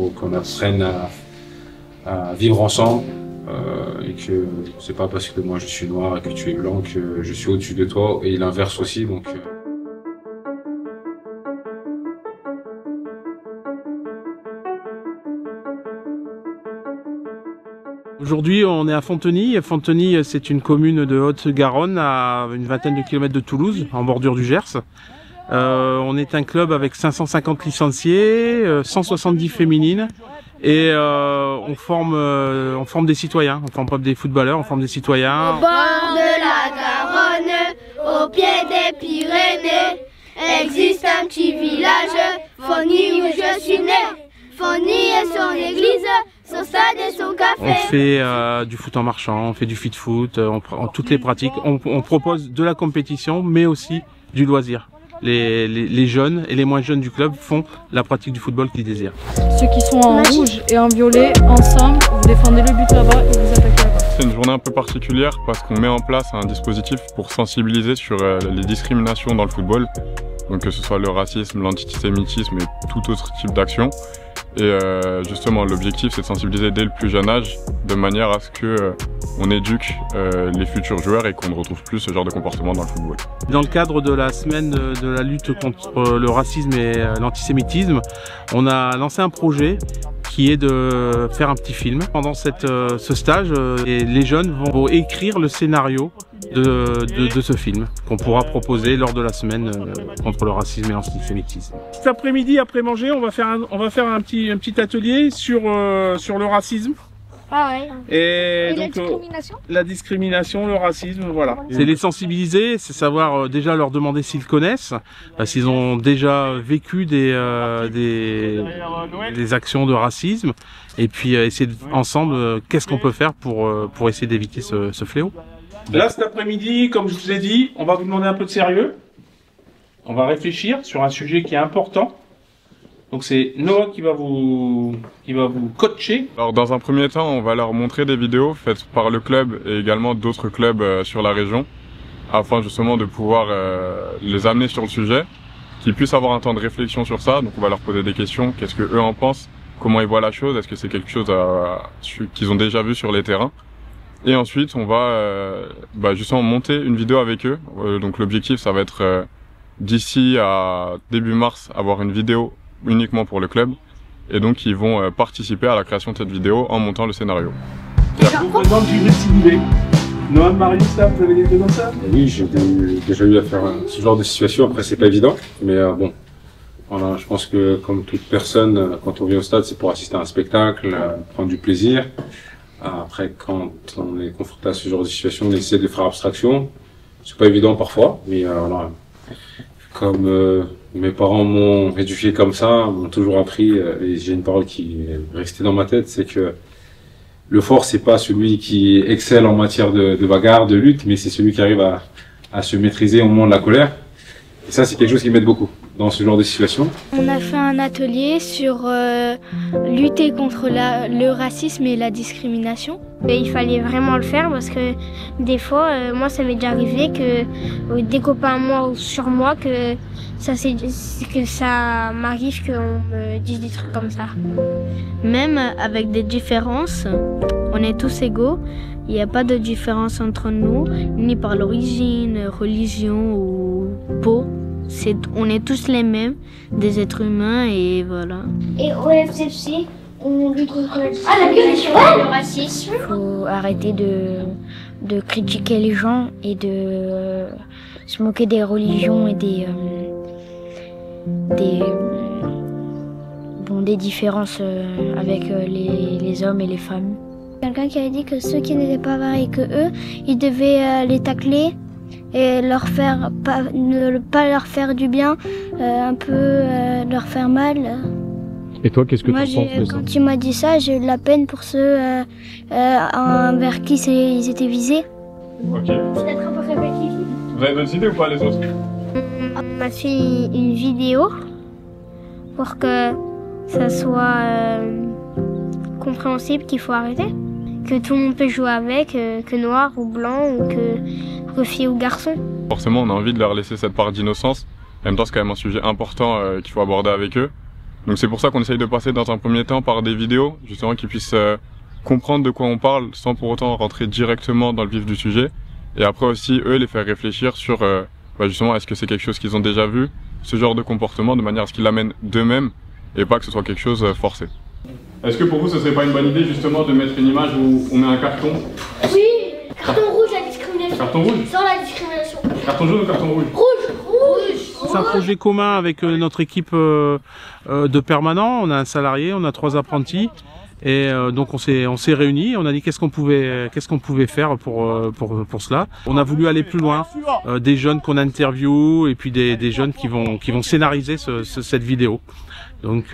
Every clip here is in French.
faut qu'on apprenne à vivre ensemble et que c'est pas parce que moi je suis noir et que tu es blanc que je suis au-dessus de toi et l'inverse aussi. Donc, Aujourd'hui, on est à Fontenay. Fontenay, c'est une commune de Haute-Garonne, à une vingtaine de kilomètres de Toulouse, en bordure du Gers. On est un club avec 550 licenciés, 170 féminines, et on forme des citoyens. On forme pas des footballeurs, on forme des citoyens. Au bord de la Garonne, au pied des Pyrénées, existe un petit village, Fontenay, où je suis né. Fontenay et son église, son stade et son café. On fait du foot en marchant, on fait du fit-foot, toutes les pratiques. On propose de la compétition, mais aussi du loisir. Les jeunes et les moins jeunes du club font la pratique du football qu'ils désirent. Ceux qui sont en rouge et en violet, ensemble, vous défendez le but là-bas et vous attaquez là-bas. C'est une journée un peu particulière parce qu'on met en place un dispositif pour sensibiliser sur les discriminations dans le football. Donc que ce soit le racisme, l'antisémitisme et tout autre type d'action. Et justement, l'objectif, c'est de sensibiliser dès le plus jeune âge, de manière à ce que on éduque les futurs joueurs et qu'on ne retrouve plus ce genre de comportement dans le football. Dans le cadre de la semaine de la lutte contre le racisme et l'antisémitisme, on a lancé un projet qui est de faire un petit film. Pendant ce stage, les jeunes vont écrire le scénario de ce film qu'on pourra proposer lors de la semaine contre le racisme et l'antisémitisme. Cet après-midi, après manger, on va faire un petit atelier sur le racisme. Ah ouais. Et donc, la discrimination la discrimination, le racisme, voilà. C'est les sensibiliser, c'est savoir déjà leur demander s'ils connaissent, s'ils ont déjà vécu des actions de racisme, et puis essayer ensemble qu'est-ce qu'on peut faire pour essayer d'éviter ce fléau. Là, cet après-midi, comme je vous ai dit, on va vous demander un peu de sérieux. On va réfléchir sur un sujet qui est important. Donc c'est Noah qui va vous coacher. Alors dans un premier temps, on va leur montrer des vidéos faites par le club et également d'autres clubs sur la région, afin justement de pouvoir les amener sur le sujet, qu'ils puissent avoir un temps de réflexion sur ça. Donc on va leur poser des questions, qu'est-ce que eux en pensent, comment ils voient la chose, est-ce que c'est quelque chose qu'ils ont déjà vu sur les terrains. Et ensuite, on va justement monter une vidéo avec eux. Donc l'objectif, ça va être d'ici à début mars, avoir une vidéo uniquement pour le club. Et donc, ils vont participer à la création de cette vidéo en montant le scénario. Et après, on vous demande du si vous voulez. Noam, Marius, là, vous avez les deux dans ça? oui, j'ai déjà eu à faire ce genre de situation. Après, c'est pas évident, mais bon. Voilà, je pense que comme toute personne, quand on vient au stade, c'est pour assister à un spectacle, prendre du plaisir. Après, quand on est confronté à ce genre de situation, on essaie de faire abstraction. C'est pas évident parfois, mais voilà. Comme mes parents m'ont éduqué comme ça, m'ont toujours appris, et j'ai une parole qui est restée dans ma tête, c'est que le fort, c'est pas celui qui excelle en matière de bagarre, de lutte, mais c'est celui qui arrive à se maîtriser au moment de la colère. Et ça, c'est quelque chose qui m'aide beaucoup dans ce genre de situation. On a fait un atelier sur lutter contre le racisme et la discrimination. Et il fallait vraiment le faire parce que des fois, moi ça m'est déjà arrivé que des copains à moi ou sur moi que ça m'arrive qu'on me dise des trucs comme ça. Même avec des différences, on est tous égaux. Il n'y a pas de différence entre nous, ni par l'origine, religion ou peau. On est tous les mêmes, des êtres humains et voilà. Et au FCFC, on lutte contre le racisme. Il faut arrêter de critiquer les gens et de se moquer des religions et des différences avec les hommes et les femmes. Quelqu'un qui a dit que ceux qui n'étaient pas pareils que eux, ils devaient les tacler et ne pas leur faire du bien, un peu leur faire mal. Et toi, qu'est-ce que tu penses de ça? Quand tu m'as dit ça, j'ai eu de la peine pour ceux vers qui ils étaient visés. Ok. Peut-être un peu répétitif. Vous avez d'autres idées ou pas les autres? On a fait une vidéo pour que ça soit compréhensible qu'il faut arrêter. Que tout le monde peut jouer avec, que noir ou blanc ou que fille ou garçon. Forcément, on a envie de leur laisser cette part d'innocence. En même temps, c'est quand même un sujet important qu'il faut aborder avec eux. Donc c'est pour ça qu'on essaye de passer dans un premier temps par des vidéos, justement qu'ils puissent comprendre de quoi on parle sans pour autant rentrer directement dans le vif du sujet. Et après aussi, eux, les faire réfléchir sur justement, est-ce que c'est quelque chose qu'ils ont déjà vu, ce genre de comportement, de manière à ce qu'ils l'amènent d'eux-mêmes et pas que ce soit quelque chose forcé. Est-ce que pour vous, ce serait pas une bonne idée justement de mettre une image où on met un carton? Oui, carton rouge, la discrimination. Carton rouge? Sans la discrimination. Carton jaune ou carton rouge? Rouge. C'est un projet commun avec notre équipe de permanents. On a un salarié, on a 3 apprentis. Et donc on s'est réunis, on a dit qu'est-ce qu'on pouvait faire pour cela. On a voulu aller plus loin, des jeunes qu'on interviewe et puis des jeunes qui vont scénariser cette vidéo. Donc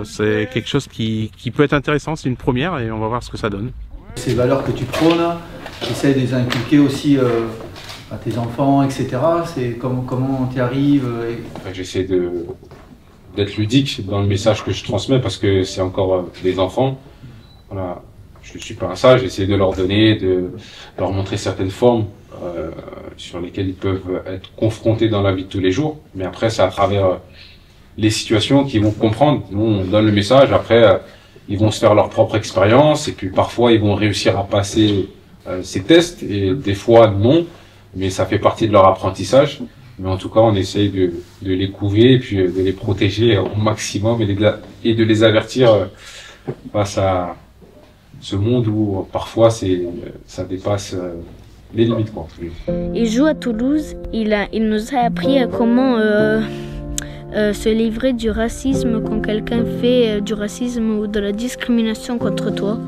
c'est quelque chose qui peut être intéressant, c'est une première et on va voir ce que ça donne. Ces valeurs que tu prônes, j'essaie de les inculquer aussi à tes enfants, etc. C'est comment tu y arrives J'essaie d'être ludique dans le message que je transmets parce que c'est encore des enfants. Voilà, je suis pas à ça, j'essaie de leur donner, de leur montrer certaines formes sur lesquelles ils peuvent être confrontés dans la vie de tous les jours. Mais après, c'est à travers les situations qu'ils vont comprendre. Nous, on donne le message, après, ils vont se faire leur propre expérience et puis parfois, ils vont réussir à passer ces tests et des fois, non. Mais ça fait partie de leur apprentissage. Mais en tout cas, on essaye de les couver et puis de les protéger au maximum et de les avertir face à ce monde où parfois ça dépasse les limites, quoi. Il joue à Toulouse, il nous a appris à comment se livrer du racisme quand quelqu'un fait du racisme ou de la discrimination contre toi.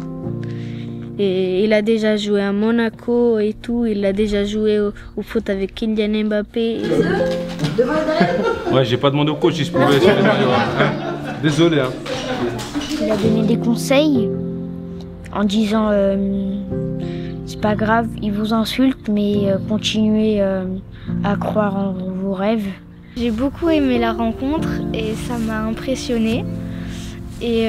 Et il a déjà joué à Monaco et tout, il a déjà joué au foot avec Kylian Mbappé. Ouais, j'ai pas demandé au coach si je pouvais sur les maillots. Désolé. Hein. Il a donné des conseils en disant c'est pas grave, ils vous insultent, mais continuez à croire en vos rêves. J'ai beaucoup aimé la rencontre et ça m'a impressionnée. Et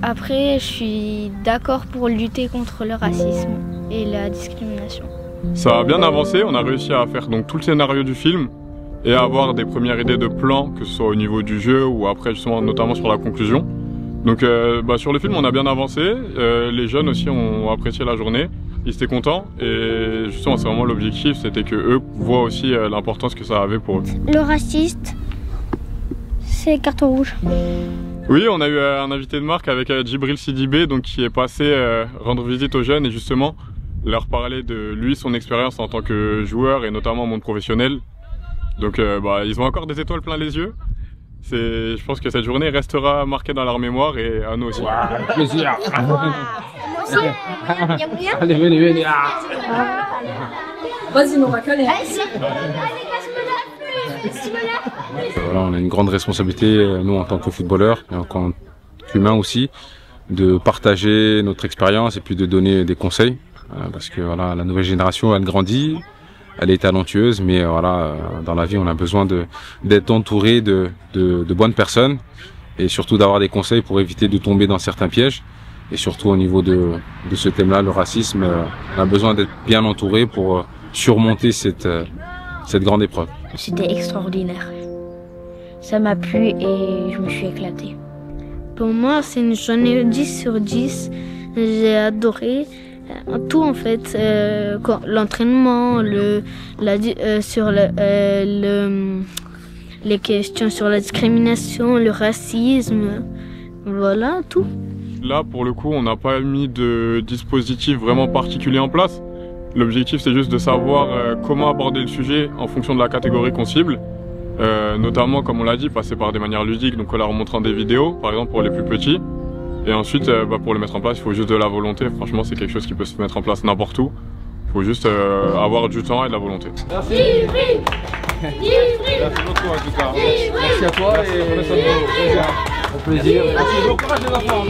après, je suis d'accord pour lutter contre le racisme et la discrimination. Ça a bien avancé, on a réussi à faire donc tout le scénario du film et à avoir des premières idées de plans, que ce soit au niveau du jeu ou après justement notamment sur la conclusion. Donc sur le film on a bien avancé, les jeunes aussi ont apprécié la journée, ils étaient contents et justement c'est vraiment l'objectif, c'était que eux voient aussi l'importance que ça avait pour eux. Le raciste, c'est carton rouge. Oui, on a eu un invité de marque avec Djibril Sidibé, donc qui est passé rendre visite aux jeunes et justement leur parler de lui, son expérience en tant que joueur et notamment au monde professionnel. Donc ils ont encore des étoiles plein les yeux. Je pense que cette journée restera marquée dans leur mémoire et à nous aussi. Wow, plaisir. Allez, venez. Vas-y, mon racole. Voilà, on a une grande responsabilité, nous en tant que footballeurs et en tant qu'humains aussi, de partager notre expérience et puis de donner des conseils. Parce que voilà, la nouvelle génération, elle grandit, elle est talentueuse, mais voilà, dans la vie, on a besoin d'être entouré de bonnes personnes et surtout d'avoir des conseils pour éviter de tomber dans certains pièges. Et surtout au niveau de ce thème-là, le racisme, on a besoin d'être bien entouré pour surmonter cette grande épreuve. C'était extraordinaire. Ça m'a plu et je me suis éclatée. Pour moi, c'est une journée 10 sur 10. J'ai adoré tout en fait. L'entraînement, les questions sur la discrimination, le racisme, voilà, tout. Là, pour le coup, on n'a pas mis de dispositif vraiment particulier en place. L'objectif, c'est juste de savoir comment aborder le sujet en fonction de la catégorie qu'on cible. Notamment, comme on l'a dit, passer par des manières ludiques, donc en leur montrant des vidéos, par exemple pour les plus petits. Et ensuite, pour le mettre en place, il faut juste de la volonté. Franchement, c'est quelque chose qui peut se mettre en place n'importe où. Il faut juste avoir du temps et de la volonté. Merci. Merci beaucoup en tout cas. Merci à toi et au plaisir. Merci, bon courage les enfants.